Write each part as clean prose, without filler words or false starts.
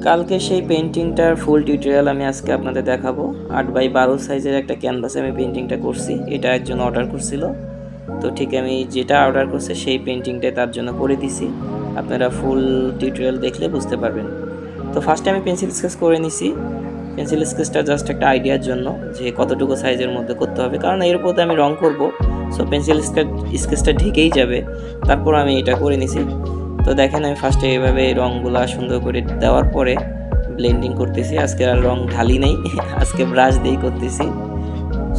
কালকে সেই পেন্টিংটার ফুল টিউটোরিয়াল আমি আজকে আপনাদের দেখাবো। 8x12 সাইজের একটা ক্যানভাসে আমি পেন্টিংটা করছি। এটা একজন অর্ডার করছিল, তো ঠিক আমি যেটা অর্ডার করছে সেই পেন্টিংটাই তার জন্য করে দিছি। আপনারা ফুল টিউটোরিয়াল দেখলে বুঝতে পারবেন। তো ফার্স্টে আমি পেন্সিল স্কেচ করে নিছি। পেন্সিল স্কেচটা জাস্ট একটা আইডিয়ার জন্য যে কতটুকু সাইজের মধ্যে করতে হবে, কারণ এর উপরে আমি রং করব, সো পেন্সিল স্কেচটা ঢেকেই যাবে। তারপর আমি এটা করে নিছি। তো দেখেন আমি ফার্স্টে এইভাবে রঙগুলা সুন্দর করে দেওয়ার পরে ব্লেন্ডিং করতেছি। আজকে আর রং ঢালি নেই, আজকে ব্রাশ দিয়েই করতেছি।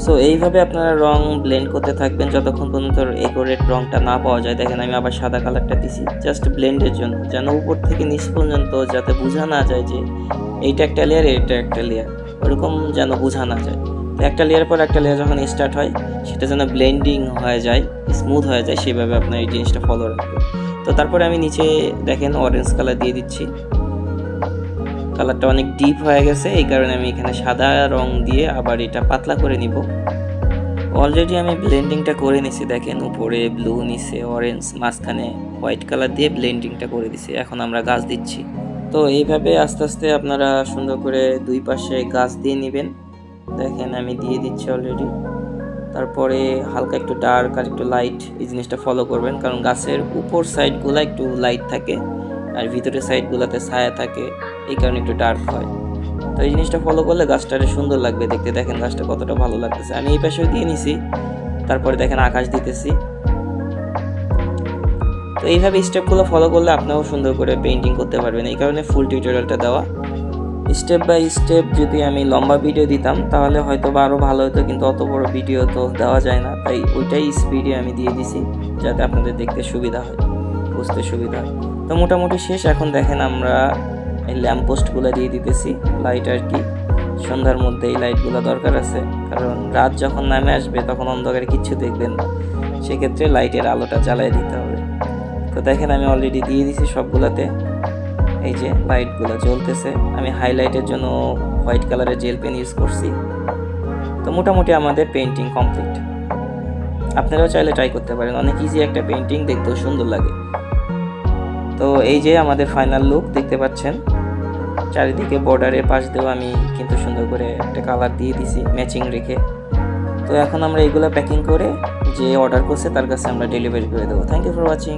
সো এইভাবে আপনারা রং ব্লেন্ড করতে থাকবেন যতক্ষণ পর্যন্ত একুরেট রংটা না পাওয়া যায়। দেখেন আমি আবার সাদা কালারটা দিছি জাস্ট ব্লেন্ডের জন্য, যেন উপর থেকে নিচ পর্যন্ত যাতে বোঝা না যায় যে এইটা একটা লেয়ার, এইটা একটা লেয়ার, ওরকম যেন বোঝা না যায়। তো একটা লেয়ার পর একটা লেয়ার যখন স্টার্ট হয় সেটা যেন ব্লেন্ডিং হয়ে যায়, স্মুথ হয়ে যায়, সেভাবে আপনার এই জিনিসটা ফলো রাখবেন। তো তারপরে আমি নিচে দেখেন অরেঞ্জ কালার দিয়ে দিচ্ছি। কালারটা অনেক ডিপ হয়ে গেছে, এই কারণে আমি এখানে সাদা রং দিয়ে আবার এটা পাতলা করে নিব। অলরেডি আমি ব্লেন্ডিংটা করে নিছি। দেখেন উপরে ব্লু, নিচে অরেঞ্জ, মাঝখানে হোয়াইট কালার দিয়ে ব্লেন্ডিংটা করে দিছি। এখন আমরা গাছ দিচ্ছি। তো এইভাবে আস্তে আস্তে আপনারা সুন্দর করে দুই পাশে গাছ দিয়ে নেবেন। দেখেন আমি দিয়ে দিচ্ছি অলরেডি। তারপরে হালকা একটু ডার্ক আর একটু লাইট এই জিনিসটা ফলো করবেন, কারণ গাছের উপর সাইডগুলো একটু লাইট থাকে আর ভিতরের সাইডগুলোতে ছায়া থাকে, এই কারণে একটু ডার্ক হয়। তো এই জিনিসটা ফলো করলে গাছটারে সুন্দর লাগবে দেখতে। দেখেন গাছটা কতটা ভালো লাগতেছে। আমি এই পাশেও দিয়ে নিছি। তারপরে দেখেন আকাশ দিতেছি। তো এইভাবে স্টেপগুলো ফলো করলে আপনিও সুন্দর করে পেইন্টিং করতে পারবেন, এই কারণে ফুল টিউটোরিয়ালটা দেওয়া। স্টেপ বাই স্টেপ যদি আমি লম্বা ভিডিও দিতাম তাহলে হয়তো বা আরও ভালো হতো, কিন্তু অত বড় ভিডিও তো দেওয়া যায় না, তাই ওইটাই স্পিডে আমি দিয়ে দিছি যাতে আপনাদের দেখতে সুবিধা হয়, বুঝতে সুবিধা হয়। তো মোটামুটি শেষ। এখন দেখেন আমরা এই ল্যাম্পপোস্টগুলো দিয়ে দিতেছি, লাইট আর কি। সন্ধ্যার মধ্যে এই লাইটগুলো দরকার আছে, কারণ রাত যখন নামে আসবে তখন অন্ধকারে কিচ্ছু দেখবেন না, সেক্ষেত্রে লাইটের আলোটা জ্বালিয়ে দিতে হবে। তো দেখেন আমি অলরেডি দিয়ে দিছি সবগুলোতে। এই যে লাইটগুলো জ্বলতেছে। আমি হাইলাইটের জন্য হোয়াইট কালারের জেল পেন ইউজ করছি। তো মোটামুটি আমাদের পেইন্টিং কমপ্লিট। আপনারাও চাইলে ট্রাই করতে পারেন, অনেক ইজি একটা পেইন্টিং, দেখতেও সুন্দর লাগে। তো এই যে আমাদের ফাইনাল লুক দেখতে পাচ্ছেন। চারিদিকে বর্ডারের পাশ দিয়েও আমি কিন্তু সুন্দর করে একটা কালার দিয়ে দিছি ম্যাচিং রেখে। তো এখন আমরা এগুলো প্যাকিং করে যে অর্ডার করছে তার কাছে আমরা ডেলিভারি করে দেবো। Thank you for watching.